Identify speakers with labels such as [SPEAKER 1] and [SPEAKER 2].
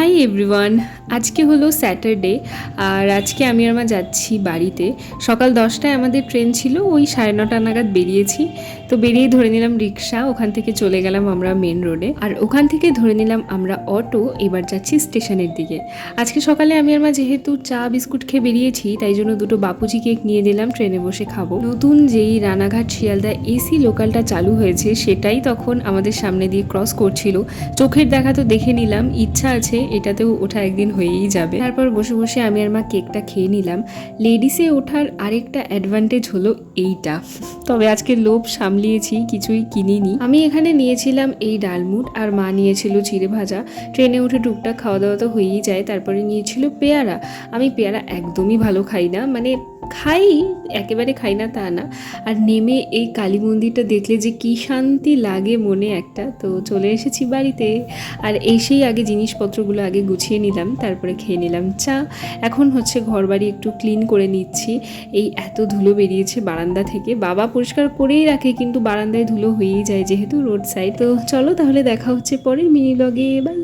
[SPEAKER 1] Hi everyone, আজকে হলো Saturday. আর আজকে আমি আর মা যাচ্ছি বাড়িতে। সকাল 10টায় আমাদের ট্রেন ছিল, ওই 9:30 নাগাদ বেরিয়েছি। তো বেরিয়ে ধরে নিলাম রিক্সা, ওখান থেকে চলে গেলাম আমরা মেন রোডে। আর ওখান থেকে ধরে নিলাম আমরা অটো, এবার যাচ্ছি স্টেশনের দিকে। আজকে সকালে আমি আর মা যেহেতু চা বিস্কুট খেয়ে বেরিয়েছি, তাই জন্য দুটো বাপুজি কেক নিয়ে দিলাম, ট্রেনে বসে খাবো। নতুন যেই রানাঘাট শিয়ালদা এসি লোকালটা চালু হয়েছে, সেটাই তখন আমাদের সামনে দিয়ে ক্রস করছিল। চোখের দেখা তো দেখে নিলাম, ইচ্ছা আছে এটাতেও ওঠা একদিন হয়েই যাবে। তারপর বসে বসে আমি আর মা কেকটা খেয়ে নিলাম। লেডিসে ওঠার আরেকটা অ্যাডভান্টেজ হলো এইটা, তবে আজকে লোভ সামলিয়েছি, কিছুই কিনিনি। আমি এখানে নিয়েছিলাম এই ডালমুট, আর মা নিয়েছিল চিড়ে ভাজা। ট্রেনে উঠে টুকটাক খাওয়া দাওয়া তো হয়েই যায়। তারপরে নিয়েছিল পেয়ারা। আমি পেয়ারা একদমই ভালো খাই না, মানে খাই, একেবারে খাই না তা না। আর নেমে এই কালী মন্দিরটা দেখলে যে কী শান্তি লাগে মনে একটা। তো চলে এসেছি বাড়িতে, আর এসেই আগে জিনিসপত্রগুলো আগে গুছিয়ে নিলাম, তারপরে খেয়ে নিলাম চা। এখন হচ্ছে ঘর বাড়ি একটু ক্লিন করে নিচ্ছি। এই এত ধুলো বেরিয়েছে বারান্দা থেকে, বাবা পরিষ্কার করেই রাখে, কিন্তু বারান্দায় ধুলো হয়েই যায় যেহেতু রোড সাইড। তো চলো তাহলে দেখা হচ্ছে পরের মিনি ব্লগে, বাই।